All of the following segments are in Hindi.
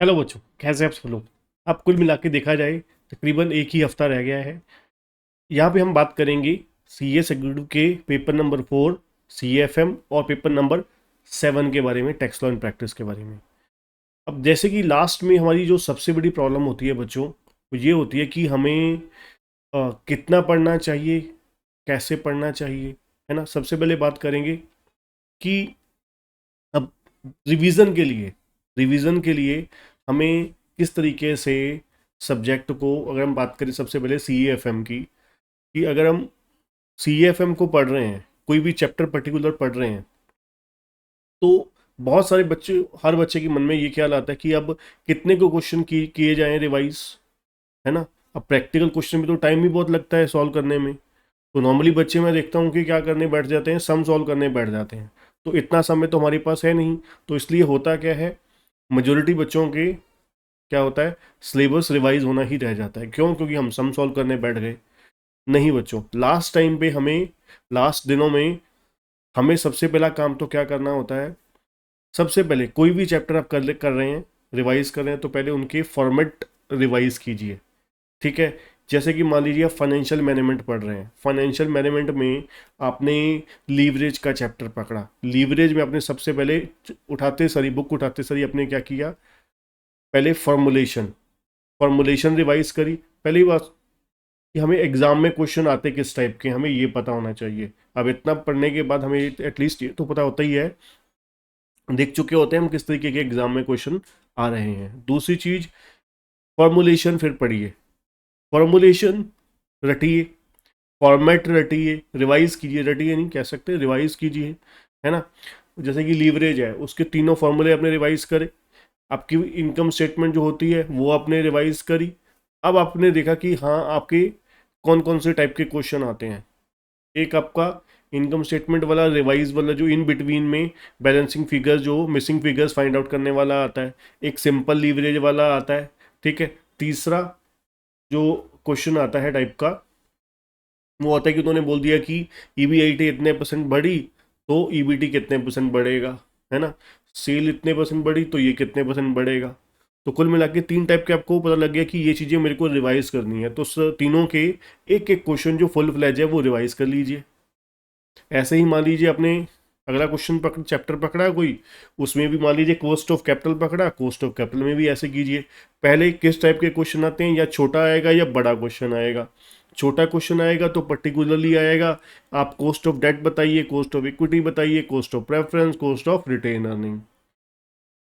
हेलो बच्चों, कैसे आप सब लोग। अब कुल मिला के देखा जाए तकरीबन एक ही हफ्ता रह गया है। यहाँ पे हम बात करेंगे सी एस एग्रीड के paper number 4 C F M और पेपर नंबर 7 के बारे में, टैक्स लॉ एंड प्रैक्टिस के बारे में। अब जैसे कि लास्ट में हमारी जो सबसे बड़ी प्रॉब्लम होती है बच्चों, वो ये होती है कि हमें कितना पढ़ना चाहिए, कैसे पढ़ना चाहिए, है ना। सबसे पहले बात करेंगे कि अब रिवीजन के लिए हमें किस तरीके से सब्जेक्ट को, अगर हम बात करें सबसे पहले सी एफ एम की, कि अगर हम सी एफ एम को पढ़ रहे हैं, कोई भी चैप्टर पर्टिकुलर पढ़ रहे हैं, तो बहुत सारे बच्चे, हर बच्चे के मन में ये ख्याल आता है कि अब कितने को क्वेश्चन किए जाएं रिवाइज, है ना। अब प्रैक्टिकल क्वेश्चन में तो टाइम भी बहुत लगता है सॉल्व करने में। तो नॉर्मली बच्चे मैं देखता हूँ कि क्या करने बैठ जाते हैं, सम सॉल्व करने बैठ जाते हैं। तो इतना समय तो हमारे पास है नहीं। तो इसलिए होता क्या है, मेजोरिटी बच्चों के क्या होता है, सिलेबस रिवाइज होना ही रह जाता है। क्यों? क्योंकि हम सम सॉल्व करने बैठ गए। नहीं बच्चों, लास्ट टाइम पे हमें, लास्ट दिनों में हमें सबसे पहला काम तो क्या करना होता है। सबसे पहले कोई भी चैप्टर आप कर रहे हैं, रिवाइज कर रहे हैं, तो पहले उनके फॉर्मेट रिवाइज कीजिए। ठीक है। जैसे कि मान लीजिए आप फाइनेंशियल मैनेजमेंट पढ़ रहे हैं, फाइनेंशियल मैनेजमेंट में आपने लीवरेज का चैप्टर पकड़ा। लीवरेज में आपने सबसे पहले उठाते सरी, बुक उठाते सरी आपने क्या किया, पहले फॉर्मुलेशन रिवाइज करी। पहली बात कि हमें एग्जाम में क्वेश्चन आते किस टाइप के, हमें ये पता होना चाहिए। अब इतना पढ़ने के बाद हमें एटलीस्ट ये तो पता होता ही है, देख चुके होते हैं हम किस तरीके के एग्जाम में क्वेश्चन आ रहे हैं। दूसरी चीज, फॉर्मुलेशन फिर पढ़िए, फॉर्मुलेशन रटिए, फॉर्मेट रटिए, रिवाइज कीजिए, रटिए नहीं कह सकते, रिवाइज कीजिए, है ना। जैसे कि लीवरेज है, उसके तीनों फॉर्मूले आपने रिवाइज करे। आपकी इनकम स्टेटमेंट जो होती है वो आपने रिवाइज करी। अब आपने देखा कि हाँ, आपके कौन कौन से टाइप के क्वेश्चन आते हैं। एक आपका इनकम स्टेटमेंट वाला रिवाइज वाला, जो इन बिटवीन में बैलेंसिंग फिगर्स, जो मिसिंग फिगर्स फाइंड आउट करने वाला आता है। एक सिंपल लीवरेज वाला आता है। ठीक है। तीसरा जो क्वेश्चन आता है टाइप का, वो आता है कि उन्होंने बोल दिया कि ईबीआईटी इतने परसेंट बढ़ी तो ईबीटी कितने परसेंट बढ़ेगा, है ना। सेल इतने परसेंट बढ़ी तो ये कितने परसेंट बढ़ेगा। तो कुल मिला के तीन टाइप के आपको पता लग गया कि ये चीज़ें मेरे को रिवाइज करनी है। तो उस तीनों के एक एक क्वेश्चन जो फुल फ्लैज है वो रिवाइज कर लीजिए। ऐसे ही मान लीजिए आपने अगला क्वेश्चन चैप्टर पकड़ा कोई, उसमें भी मान लीजिए कॉस्ट ऑफ कैपिटल पकड़ा, कॉस्ट ऑफ कैपिटल में भी ऐसे कीजिए। पहले किस टाइप के क्वेश्चन आते हैं, या छोटा आएगा या बड़ा क्वेश्चन आएगा। छोटा क्वेश्चन आएगा तो पर्टिकुलरली आएगा, आप कॉस्ट ऑफ डेट बताइए, कॉस्ट ऑफ इक्विटी बताइए, cost of preference, cost of retained earning.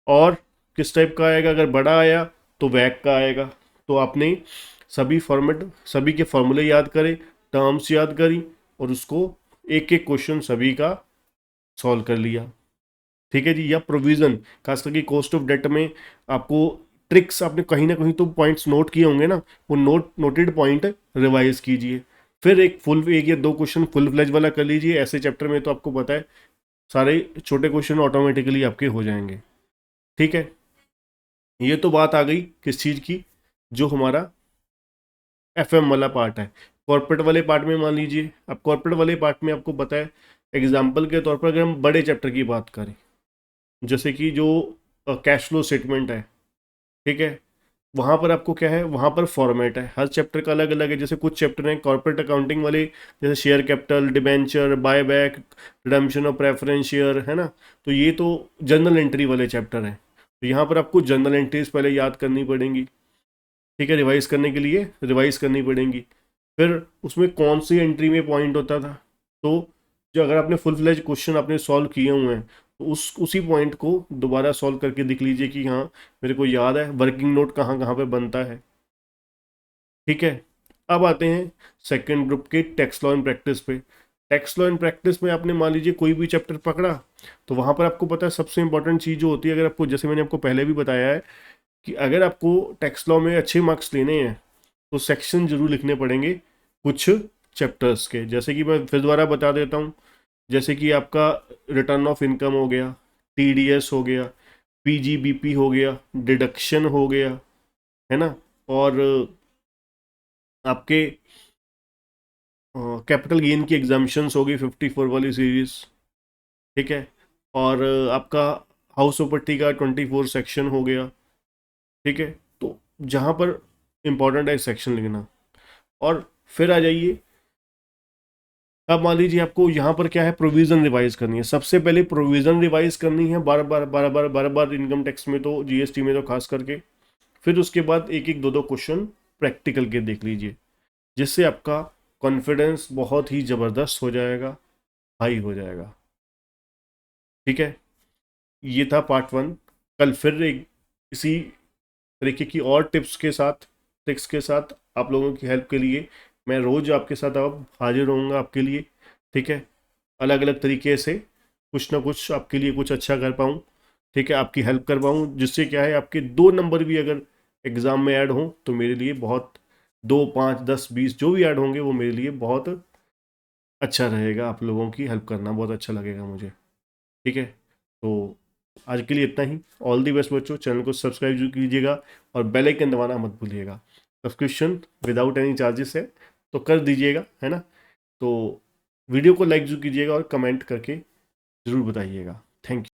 और किस टाइप का आएगा, अगर बड़ा आया तो वैक का आएगा। तो आपने सभी फॉर्मेट, सभी के फॉर्मूले याद करें, टर्म्स याद करी, और उसको एक एक क्वेश्चन सभी का सॉल्व कर लिया। ठीक है जी। या प्रोविजन, खास करके कॉस्ट ऑफ डेट में आपको ट्रिक्स, आपने कहीं ना कहीं तो पॉइंट्स नोट किए होंगे ना, वो नोटेड पॉइंट रिवाइज कीजिए। फिर एक या दो क्वेश्चन फुल फ्लेज वाला कर लीजिए। ऐसे चैप्टर में तो आपको पता है सारे छोटे क्वेश्चन ऑटोमेटिकली आपके हो जाएंगे। ठीक है। ये तो बात आ गई किस चीज़ की, जो हमारा एफएम वाला पार्ट है। कॉर्पोरेट वाले पार्ट में मान लीजिए, अब कॉर्पोरेट वाले पार्ट में आपको पता है, एग्जाम्पल के तौर पर अगर हम बड़े चैप्टर की बात करें, जैसे कि जो कैश फ्लो स्टेटमेंट है, ठीक है, वहाँ पर आपको क्या है, वहाँ पर फॉर्मेट है, हर चैप्टर का अलग अलग है। जैसे कुछ चैप्टर हैं कॉर्पोरेट अकाउंटिंग वाले, जैसे share capital, debenture, buyback, redemption of preference share, है ना। तो ये तो जनरल एंट्री वाले चैप्टर हैं। तो यहाँ पर आपको जनरल एंट्रीज पहले याद करनी पड़ेंगी। ठीक है, रिवाइज करने के लिए रिवाइज करनी पड़ेंगी। फिर उसमें कौन सी एंट्री में पॉइंट होता था, तो जो अगर आपने फुल फ्लेज क्वेश्चन आपने सॉल्व किए हुए हैं, तो उसी पॉइंट को दोबारा सॉल्व करके दिख लीजिए कि हाँ, मेरे को याद है वर्किंग नोट कहाँ कहाँ पे बनता है। ठीक है। अब आते हैं सेकंड ग्रुप के टैक्स लॉ एंड प्रैक्टिस पे। टैक्स लॉ एंड प्रैक्टिस में आपने मान लीजिए कोई भी चैप्टर पकड़ा, तो वहाँ पर आपको पता है सबसे इंपॉर्टेंट चीज़ जो होती है, अगर आपको, जैसे मैंने आपको पहले भी बताया है, कि अगर आपको टैक्स लॉ में अच्छे मार्क्स लेने हैं तो सेक्शन जरूर लिखने पड़ेंगे कुछ चैप्टर्स के। जैसे कि मैं फिर दोबारा बता देता हूँ, जैसे कि आपका रिटर्न ऑफ इनकम हो गया, टीडीएस हो गया, पीजीबीपी हो गया, डिडक्शन हो गया, है ना। और आपके कैपिटल गेन की एग्जाम्पशंस होगी 54 वाली सीरीज। ठीक है। और आपका हाउस प्रॉपर्टी का 24 सेक्शन हो गया। ठीक है, तो जहाँ पर इम्पोर्टेंट है सेक्शन लिखना। और फिर आ जाइए, अब मान लीजिए आपको यहाँ पर क्या है, प्रोविजन रिवाइज करनी है। सबसे पहले प्रोविजन रिवाइज करनी है, बार बार बार बार बार बार इनकम टैक्स में तो, जीएसटी में तो खास करके। फिर उसके बाद एक एक दो दो क्वेश्चन प्रैक्टिकल के देख लीजिए, जिससे आपका कॉन्फिडेंस बहुत ही ज़बरदस्त हो जाएगा, हाई हो जाएगा। ठीक है, ये था पार्ट 1। कल फिर एक इसी तरीके की और टिप्स के साथ, ट्रिक्स के साथ आप लोगों की हेल्प के लिए मैं रोज़ आपके साथ अब हाजिर रहूँगा आपके लिए। ठीक है, अलग अलग तरीके से कुछ ना कुछ आपके लिए कुछ अच्छा कर पाऊँ। ठीक है, आपकी हेल्प कर पाऊँ, जिससे क्या है, आपके 2 नंबर भी अगर एग्ज़ाम में ऐड हों तो मेरे लिए बहुत, 2, 5, 10, 20 जो भी ऐड होंगे वो मेरे लिए बहुत अच्छा रहेगा। आप लोगों की हेल्प करना बहुत अच्छा लगेगा मुझे। ठीक है, तो आज के लिए इतना ही। ऑल दी बेस्ट बच्चों, चैनल को सब्सक्राइब जरूर कीजिएगा और बेल आइकन दबाना मत भूलिएगा। सब्सक्रिप्शन विदाउट एनी चार्जेस है, तो कर दीजिएगा, है ना। तो वीडियो को लाइक जरूर कीजिएगा और कमेंट करके ज़रूर बताइएगा। Thank you.